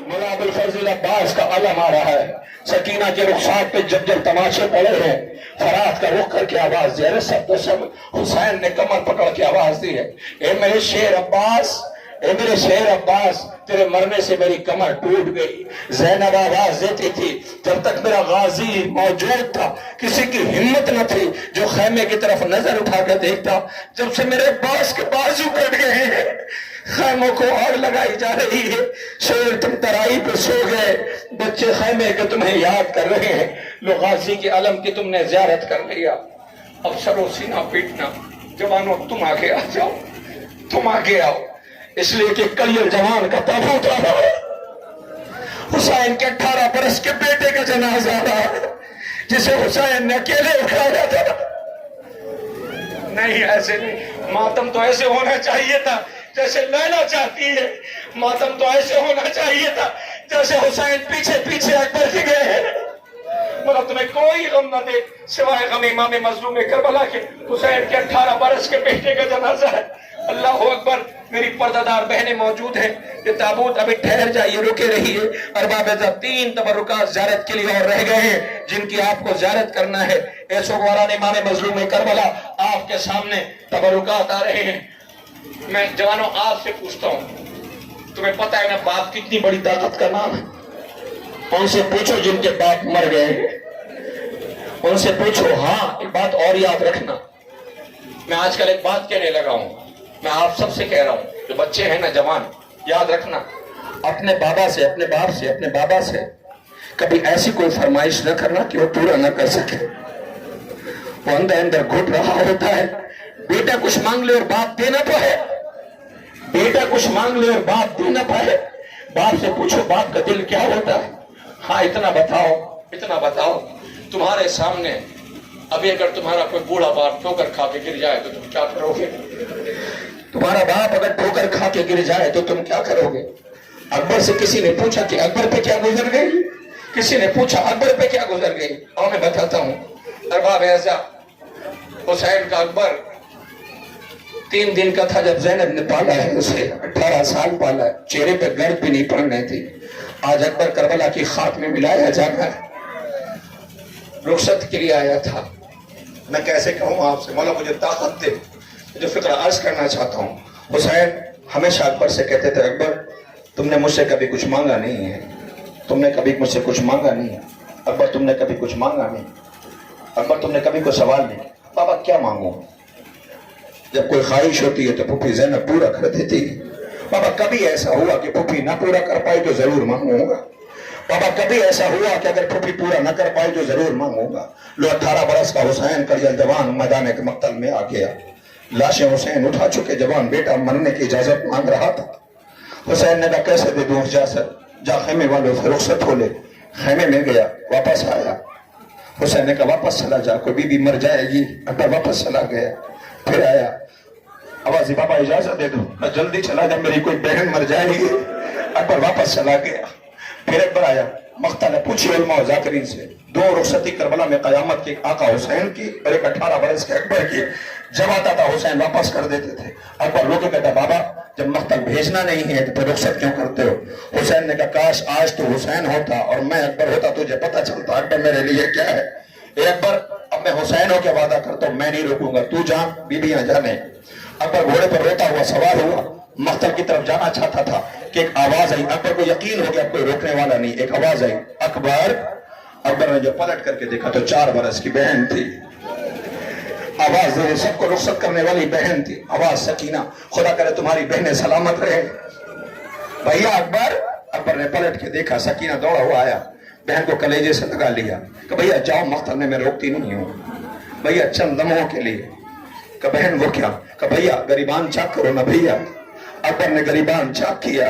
مولا ابوالفضل عباس کا علم آ رہا ہے، سکینہ کے رخسار پہ جب جب تماشے پڑے ہیں، فرات کا رخ کر کے آواز دی ہے، سب تو سب حسین نے کمر پکڑ کے آواز دی ہے، اے میرے شیر عباس، اے میرے شیر عباس، تیرے مرنے سے میری کمر ٹوٹ گئی۔ زینب آواز دیتی تھی، جب تک میرا غازی موجود تھا کسی کی ہمت نہ تھی جو خیمے کی طرف نظر اٹھا کر دیکھتا، جب سے میرے عباس کے بازو کٹ گئے ہیں، خیموں کو آگ لگائی جا رہی ہے، شیر تم ترائی پہ سو گئے، بچے خیمے کے تمہیں یاد کر رہے ہیں، لو غازی کے علم کی تم نے زیارت کر لیا، اب سر و سینہ پیٹنا، جوانوں تم آگے آ جاؤ، تم آگے آؤ، اس لیے کہ کلیل جوان کا تابوت آ رہا ہے، حسین کے 18 برس کے بیٹے کا جنازہ آ رہا ہے، جسے حسین نے اکیلے اٹھایا تھا۔ نہیں ایسے نہیں، ماتم تو ایسے ہونا چاہیے تھا جیسے لیلا چاہتی ہے، ماتم تو ایسے ہونا چاہیے تھا جیسے حسین پیچھے پیچھے اکبر کے گئے ہیں، مگر تمہیں کوئی غم نہ دے سوائے غم امام مظلوم کربلا کے، حسین کے 18 برس کے بیٹے کا جنازہ ہے۔ اللہ اکبر، میری پردہ بہنیں موجود ہیں، یہ تابوت ابھی ٹھہر جائیے، رکے رہیے، ارباب عزت 3 تبرکات زیارت کے لیے اور رہ گئے ہیں جن کی آپ کو زیارت کرنا ہے۔ اے سوگواران امام مظلوم کربلا، آپ کے سامنے تبرکات آ رہے ہیں۔ میں جوانوں آپ سے پوچھتا ہوں، تمہیں پتہ ہے نا باپ کتنی بڑی طاقت کا نام ہے؟ ان سے پوچھو جن کے باپ مر گئے ہیں، ان سے پوچھو۔ ہاں ایک بات اور یاد رکھنا، میں آج کل ایک بات کہنے لگا ہوں، میں آپ سب سے کہہ رہا ہوں، جو بچے ہیں نا جوان، یاد رکھنا، اپنے بابا سے، اپنے باپ سے، اپنے بابا سے کبھی ایسی کوئی فرمائش نہ کرنا کہ وہ پورا نہ کر سکے۔ وہ اندر گھٹ رہا ہوتا ہے، بیٹا کچھ مانگ لے اور باپ دینا پائے، بیٹا کچھ مانگ لے اور باپ دینا پائے، باپ سے پوچھو باپ کا دل کیا ہوتا ہے۔ ہاں اتنا بتاؤ، تمہارے سامنے ابھی اگر تمہارا کوئی بوڑھا باپ ٹھوکر کھا کے گر جائے تو تم کیا کرو گے؟ تمہارا باپ اگر ٹھوکر کھا کے گر جائے تو تم کیا کرو گے؟ اکبر سے کسی نے پوچھا کہ اکبر پہ کیا گزر گئی؟ کسی نے پوچھا اکبر پہ کیا گزر گئی؟ اور میں بتاتا ہوں، ارباب اعزاء، حسین کا اکبر 3 دن کا تھا جب زینب نے پالا ہے اسے، 18 سال پالا ہے، چہرے پہ گرد بھی نہیں پڑنے تھی۔ آج اکبر کربلا کی خاک میں ملایا جانا ہے، رخصت کے لیے آیا تھا۔ میں کیسے کہوں آپ سے، مولا مجھے طاقت دے، جو فکر عرض کرنا چاہتا ہوں۔ حسین ہمیشہ اکبر سے کہتے تھے، اکبر تم نے مجھ سے کبھی کچھ مانگا نہیں ہے، تم نے کبھی مجھ سے کچھ مانگا نہیں ہے، اکبر تم نے کبھی کچھ مانگا نہیں، اکبر تم نے کبھی کوئی سوال نہیں، بابا کیا مانگوں؟ جب کوئی خواہش ہوتی ہے تو پھوپھی زینب پورا کر دیتی ہے۔ بابا کبھی ایسا ہوا کہ پھوپھی نہ پورا کر پائی تو ضرور مانگوں گا، بابا کبھی ایسا ہوا کہ اگر پھوپھی پورا نہ کر پائی تو ضرور مانگوں گا۔ لو 18 برس کا حسین کلیل جوان میدان کے مقتل میں آ گیا، لاشیں حسین اٹھا چکے، جوان بیٹا مرنے کی اجازت مانگ رہا تھا۔ حسین نے کہا کیسے دے دوں اجازت؟ جا خیمے والوں سے رخصت ہو لے۔ خیمے میں گیا، واپس آیا، حسین نے کہا واپس چلا جا، کوئی بی بی مر جائے گی، اکبر واپس چلا گیا، پھر آیا، آوازی بابا اجازت دے دو، میں جلدی چلا جا، میری کوئی بہن مر جائے گی، اکبر واپس چلا گیا، پھر اکبر آیا، مقتل ہے، پوچھی علماء و ذاکرین سے، 2 رخصتی کربلا میں قیامت کی، آقا حسین کی اور ایک 18 برس کے اکبر کی، جب آتا تھا حسین واپس کر دیتے تھے۔ اکبر رو کے کہتا بابا جب مقتل بھیجنا نہیں ہے تو پھر رخصت کیوں کرتے ہو؟ حسین نے کہا کاش آج تو حسین ہوتا اور میں اکبر ہوتا، تجھے پتہ چلتا اکبر میرے لیے کیا ہے۔ اے اکبر اب میں حسین ہو کے وعدہ کرتا ہوں، میں نہیں رکوں گا، تو جان بیویاں جانے۔ اکبر گھوڑے پر روتا ہوا سوار ہوا، مقتل کی طرف جانا چاہتا تھا کہ ایک آواز آئی، اکبر کو یقین ہو گیا کوئی روکنے والا نہیں، ایک آواز آئی اکبر۔ اکبر نے جو پلٹ کر کے دیکھا تو 4 برس کی بہن تھی، آواز دے سب کو رخصت کرنے والی بہن تھی، آواز سکینہ، خدا کرے تمہاری بہنیں سلامت رہے۔ بھیا اکبر، اکبر نے پلٹ کے دیکھا، سکینہ دوڑا ہوا آیا، بہن کو کلیجے سے لگا لیا کہ بھیا جاؤ مقتل میں روکتی نہیں ہوں، بھیا چند لمحوں کے لیے۔ کہ بہن وہ کیا؟ کہ بھیا گریبان چاک کرو نا بھیا۔ اکبر نے گریبان چاک کیا،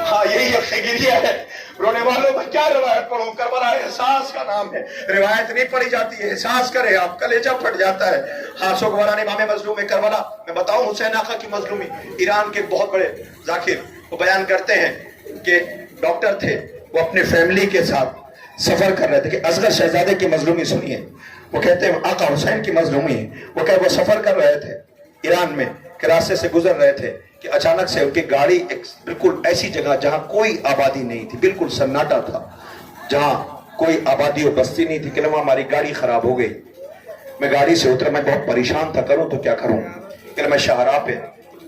ہاں یہی یقینیہ ہے. رونے والوں میں کیا روایت پڑھوں؟ کربلا احساس کا نام ہے. روایت نہیں پڑھی جاتی ہے، احساس کرے آپ، کلیجہ پھٹ جاتا ہے. ہاں سوگواران امام مظلوم کربلا. میں بتاؤں حسین آقا کی مظلومی. ایران کے بہت بڑے ذاکر وہ بیان کرتے ہیں کہ ڈاکٹر تھے، وہ اپنے فیملی کے ساتھ سفر کر رہے تھے کہ اصغر شہزادے کی مظلومی سنیے. وہ کہتے ہیں آقا حسین کی مظلومی ہے. وہ کہ وہ سفر کر رہے تھے ایران میں کہ راستے سے گزر رہے تھے کہ اچانک سے ان کی گاڑی ایک بالکل ایسی جگہ جہاں کوئی آبادی نہیں تھی، بالکل سناٹا تھا، جہاں کوئی آبادی و بستی نہیں تھی، کہ لما ہماری گاڑی خراب ہو گئی. میں گاڑی سے اترا، میں بہت پریشان تھا، کروں تو کیا کروں. کہ میں شاہراہ پہ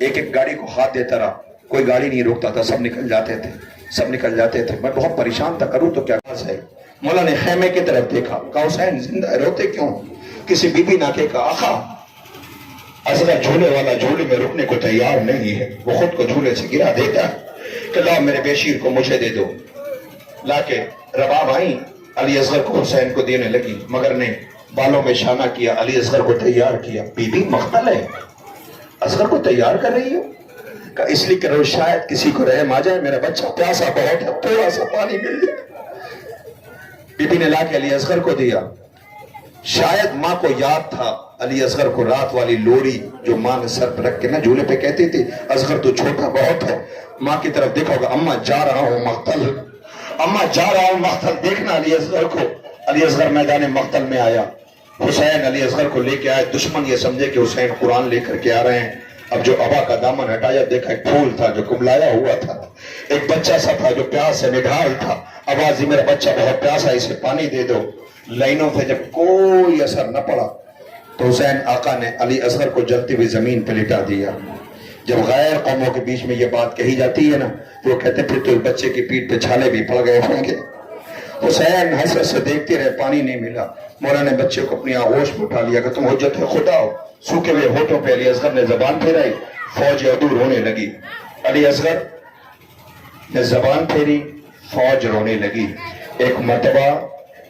ایک ایک گاڑی کو ہاتھ دیتا رہا، کوئی گاڑی نہیں روکتا تھا، سب نکل جاتے تھے. میں بہت پریشان تھا، کروں تو کیا ہے. مولا نے خیمے کی طرف دیکھا، کہا حسین زندہ ہے، روتے کیوں؟ کسی بی بی ناکے کا آقا اصغر جھولے والا جھولے میں رکنے کو تیار نہیں ہے، وہ خود کو جھولے سے گرا دیتا ہے کہ لاؤ میرے بیشیر کو مجھے دے دو. لا کے رباب آئیں، علی اصغر کو حسین کو دینے لگی، مگر نے بالوں میں شانہ کیا، علی اصغر کو تیار کیا. بی بی مختل ہے، اصغر کو تیار کر رہی ہو؟ کہ اس لیے کہ شاید کسی کو رحم آ جائے، میرا بچہ پیاسا بہت ہے، تھوڑا سا پانی مل جائے. بی بی نے لا کے علی اصغر کو دیا. شاید ماں کو یاد تھا علی اصغر کو رات والی لوری جو ماں نے سر پر رکھ کے نا جھولے پہ کہتی تھی اصغر تو چھوٹا بہت ہے. ماں کی طرف دیکھو گا، اماں جا رہا ہوں مقتل، اماں جا رہا ہوں مقتل. دیکھنا علی اصغر کو. علی اصغر میدان مقتل میں آیا. حسین علی اصغر کو لے کے آئے. دشمن یہ سمجھے کہ حسین قرآن لے کر کے آ رہے ہیں. اب جو ابا کا دامن ہٹایا، دیکھا ایک پھول تھا جو کملایا ہوا تھا، ایک بچہ سا تھا جو پیاس سے نڈھال تھا. آواز میرا بچہ بہت پیاسا، اسے پانی دے دو. لائنوں پہ جب کوئی اثر نہ پڑا تو حسین آقا نے علی اصغر کو جلتی ہوئی زمین پہ لٹا دیا. جب غیر قوموں کے بیچ میں یہ بات کہی جاتی ہے نا، تو وہ کہتے ہیں پھر تو بچے کی پیٹھ پہ چھالے بھی پڑ گئے ہوں گے. حسین حسرت سے دیکھتے رہے، پانی نہیں ملا. مولا نے بچے کو اپنی آغوش میں اٹھا لیا کہ تم حجت خدا ہو. سوکھے ہوئے ہونٹوں پہ علی اصغر نے زبان پھیرائی. فوج عدو رونے لگی. علی اصغر نے زبان پھیری، فوج رونے لگی. ایک مرتبہ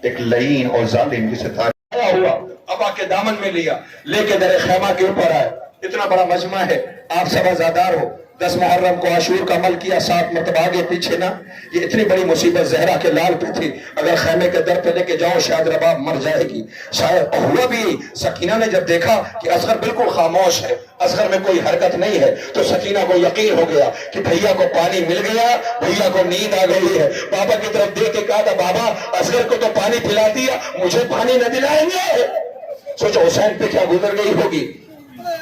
ایک لعین اور ظالم جسے تاریخ ہوا ابا کے دامن میں لیا، لے کے در خیمہ کے اوپر آئے. اتنا بڑا مجمع ہے، آپ سب عزادار ہو. 10 محرم کو عاشور کا عمل کیا، 7 مرتبہ آگے پیچھے نہ. یہ اتنی بڑی مصیبت زہرا کے لال پہ تھی. اگر خیمے کے در پہ لے کے جاؤ شاید رباب مر جائے گی. شاید ہوا بھی. سکینہ نے جب دیکھا کہ اصغر بالکل خاموش ہے، اصغر میں کوئی حرکت نہیں ہے، تو سکینہ کو یقین ہو گیا کہ بھیا کو پانی مل گیا، بھیا کو نیند آ گئی ہے. بابا کی طرف دیکھ کے کہا تھا بابا اصغر کو تو پانی پلا دیا، مجھے پانی نہ دلائیں گے. سوچو حسین پہ کیا گزر گئی ہوگی.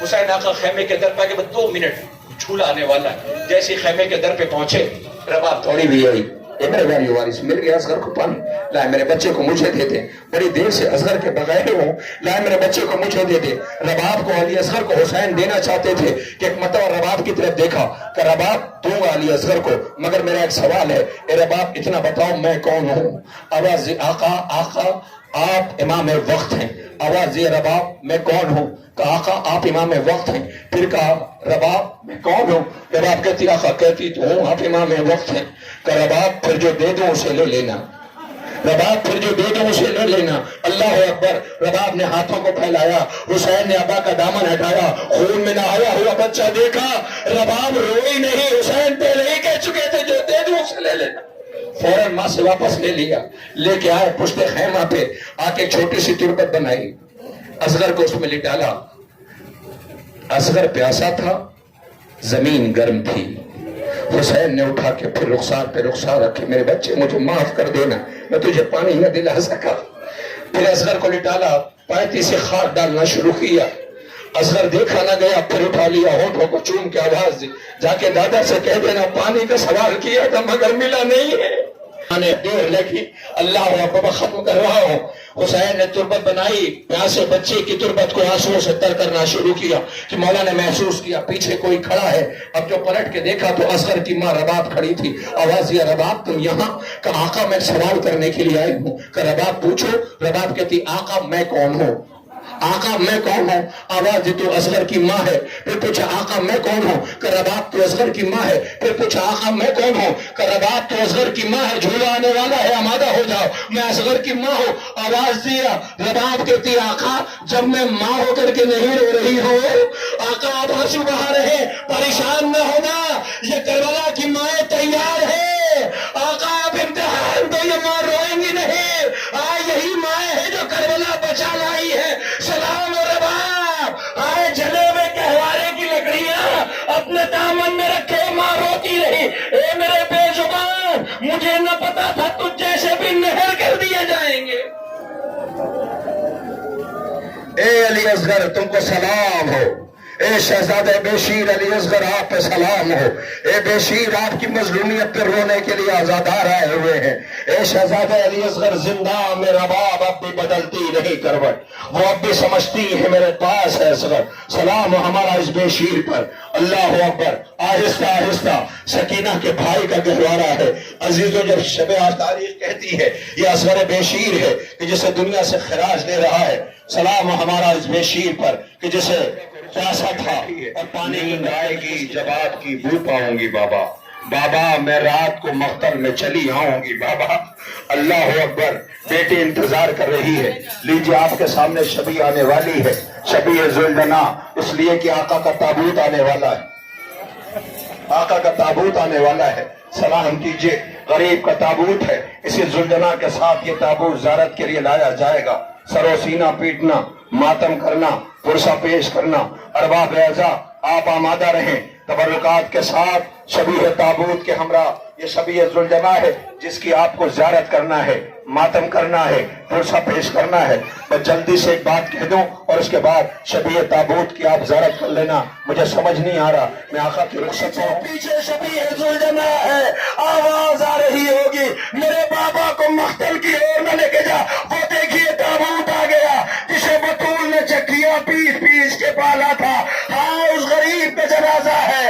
حسین آقا خیمے کے در پہ کہ 2 منٹ جھولا آنے والا ہے. جیسے خیمے کے در پہ پہنچے، رباب توڑی بھی آئی. اے میرے واری وارث، مل گیا اصغر کو پانی، لائے میرے بچے کو مجھے دے دے. بڑی دیر سے اصغر کے بغیر ہوں، لائے میرے بچے کو مجھے دے دے. رباب کو علی اصغر کو حسین دینا چاہتے تھے کہ ایک مرتبہ رباب کی طرف دیکھا کہ رباب دوں گا علی اصغر کو، مگر میرا ایک سوال ہے. اے رباب اتنا بتاؤ میں کون ہوں. آواز آقا آقا آپ امام وقت ہیں. آواز یہ رباب میں کون ہوں. کہا آقا آپ امام وقت ہیں. پھر کہا رباب میں کون ہوں. رباب کہتی آقا کہتی تو ہوں آپ امام وقت ہیں. کہ رباب پھر جو دے دوں اسے لے لینا. رباب پھر جو دے دوں اسے لے لینا. اللہ اکبر. رباب نے ہاتھوں کو پھیلایا. حسین نے ابا کا دامن ہٹایا. خون میں نہ آیا ہوا بچہ دیکھا. رباب روئی نہیں. حسین پہلے ہی کہہ چکے تھے جو دے دوں اسے لے لینا. فوراً ماں سے واپس لے لیا. لے کے آئے پشت خیمہ پہ آ کے چھوٹی سی تربت بنائی. اصغر کو اس میں لٹالا. اصغر پیاسا تھا، زمین گرم تھی. حسین نے اٹھا کے پھر رخسار پہ رخسار رکھے. میرے بچے مجھے معاف کر دینا، میں تجھے پانی نہ دلا سکا. پھر اصغر کو لٹالا، پائتی سے خاک ڈالنا شروع کیا. اصغر دیکھا نہ گیا، پھر اٹھا لیا، ہونٹوں کو چوم کے آواز دی جا کے دادا سے کہہ دینا پانی کا سوال کیا تھا مگر ملا نہیں ہے. دیر لگی. اللہ اکبر ختم کر رہا ہوں. حسین نے تربت بنائی. پیاسے بچے کی تربت کو آنسوؤں سے تر کرنا شروع کیا کہ مولا نے محسوس کیا پیچھے کوئی کھڑا ہے. اب جو پلٹ کے دیکھا تو اصغر کی ماں رباب کھڑی تھی. آواز دیا رباب تم یہاں. کہ آقا میں سوال کرنے کے لیے آئی ہوں. کہ رباب پوچھو. رباب کہتی آقا میں کون ہوں. آقا میں کون ہوں؟ آواز دی تو اصغر کی ماں ہے. پھر پوچھا آقا میں کون ہوں؟ کہ رباب تو اصغر کی ماں ہے. پھر پوچھا آقا میں کون ہوں؟ کہ رباب تو اصغر کی ماں ہے. جھولا آنے والا ہے آمادہ ہو جاؤ میں اصغر کی ماں ہوں. آواز دیا رباب کہتی آقا جب میں ماں ہو کر کے نہیں رو رہی ہوں آقا آپ آنسو بہا رہے پریشان نہ ہونا یہ کربلا کی مائیں تیار ہے. آقا آپ امتحان تو یہ ماں روئیں گی نہیں یہی مائیں ہے جو کربلا بچا لائی ہے. سلام و رباب آئے جلے میں کہوارے کی لکڑیاں اپنے دامن میں رکھے ماں روتی رہی. اے میرے بے زبان مجھے نہ پتا تھا تجھ جیسے بھی نہر کر دیے جائیں گے. اے علی اصغر تم کو سلام ہو. اے شہزادہ بشیر علی اصغر آپ پہ سلام ہو. اے بشیر آپ کی مظلومیت پہ رونے کے لیے آزادار آئے ہوئے ہیں. اے شہزادہ علی اصغر زندہ میں رباب اب بھی بدلتی نہیں کروٹ وہ اب بھی سمجھتی ہے میرے پاس ہے اصغر. سلام ہمارا اس بشیر پر. اللہ اکبر. آہستہ آہستہ سکینہ کے بھائی کا گہوارہ ہے. عزیزوں جب شب تاریخ کہتی ہے یہ اصغر بشیر ہے کہ جسے دنیا سے خراج دے رہا ہے. سلام ہمارا اس بشیر پر کہ جسے پیاسا تھا اور پانی نیند آئے گی جب آپ کی بو پاؤں گی بابا. بابا میں رات کو مقتل میں چلی آؤں گی بابا. اللہ اکبر. بیٹی انتظار کر رہی ہے. لیجیے آپ کے سامنے شبی آنے والی ہے. شبی ذوالجنا اس لیے کہ آقا کا تابوت آنے والا ہے. آقا کا تابوت آنے والا ہے. سلام کیجئے. غریب کا تابوت ہے. اسی ذوالجنا کے ساتھ یہ تابوت زیارت کے لیے لایا جائے گا. سرو سینہ پیٹنا ماتم کرنا پرسہ پیش کرنا. ارباب اعزا آپ آمادہ رہیں تبرکات کے ساتھ. شبیہ تابوت کے ہمراہ یہ شبیہ ذوالجنا ہے جس کی آپ کو زیارت کرنا ہے ماتم کرنا ہے پرسہ پیش کرنا ہے. میں جلدی سے ایک بات کہہ دوں اور اس کے بعد شبیہ تابوت کی آپ زیارت کر لینا. مجھے سمجھ نہیں آ رہا میں آقا کی رخصت سے پیچھے شبیہ ذوالجنا ہے. آواز آ رہی ہوگی میرے بابا کو مقتل کی اور نہ لے کے جا. وہ دیکھیے تابوت آ گیا جسے بطول نے چکیاں پیس پیس کے پالا تھا. اس غریب کا جنازہ ہے.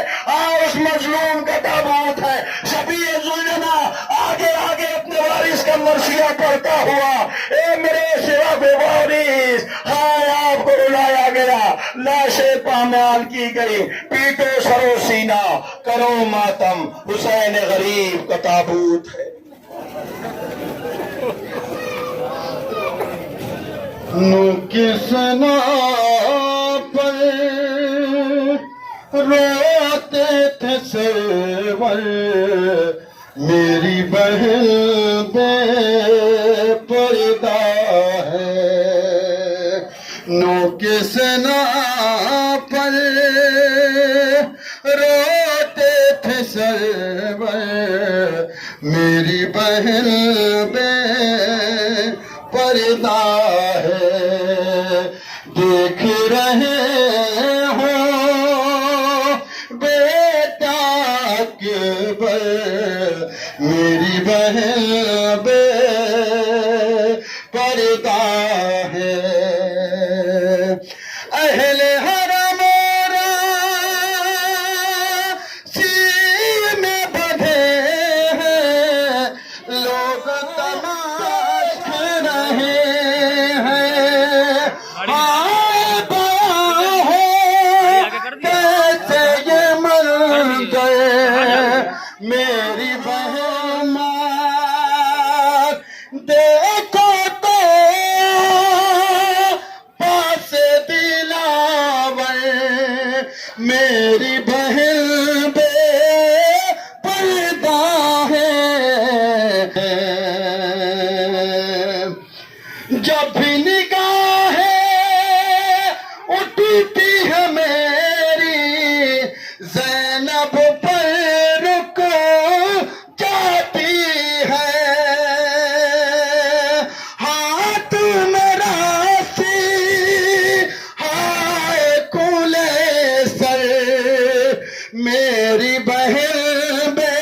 اس مظلوم کا تابوت ہے. شبیہ ذوالجنا آگے آگے اپنے وارث کا مرثیہ پڑھتا ہوا. اے میرے سوا بے وارث آپ کو رلایا گیا. لاشیں پامال کی گئی. پیٹو سرو سینہ کرو ماتم. حسین غریب کا تابوت ہے. نو کس نا پر روتے تھے سرور میری بہن بے پردہ ہے. نو کس نا پر روتے تھے سرور میری بہن بے پردہ ہے. دیکھ رہے ہو بیٹا اکبر میری بہن بے پردہ ہے. اہل حرم سیر میں بدھے ہیں لوگ تلاش رہے ہیں. آئے بڑا ہو کیسے یہ منظر میری بہن ماں دیکھو تو پاس دلاور میری بہن بے پردہ ہے. جب بھی نگاہیں اٹھتی ہے میری زینب پر رک جاتی ہے. ہاتھ میرا سی ہائے کولے سر میری بہن بے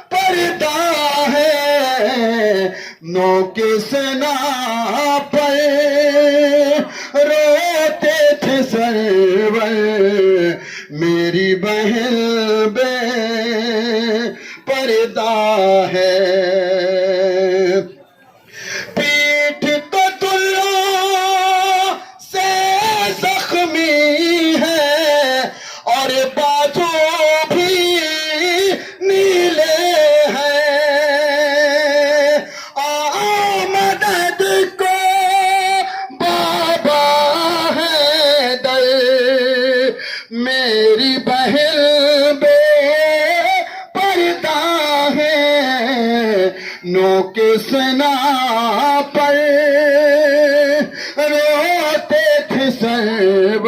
پردہ ہے. نو کس نا پر روتے تھے سرور میری بہن بے پردہ ہے. پیٹھ کو دلو نوک سنا پر روتے تھے سرور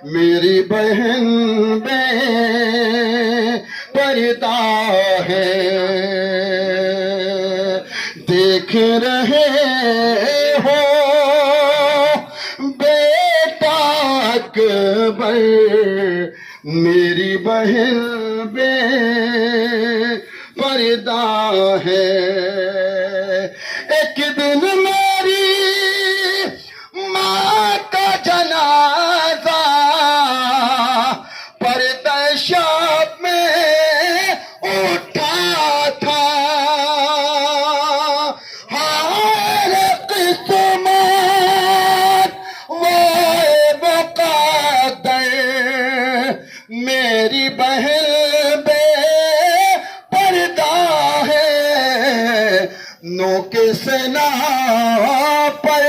میری بہن بے پردہ ہے دیکھ رہے ہو بیٹا اکبر میری بہن بے پردہ ہے ایک دن میری ماں کا جنازہ پردہ شب میں اٹھا تھا ہر قسمت وہ مقدر میری بہن بے پردہ ہے نوک سنا پر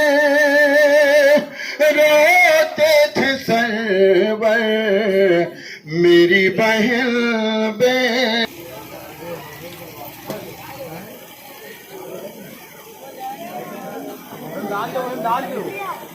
روتے تھے سرور میری بہن بے ڈال دو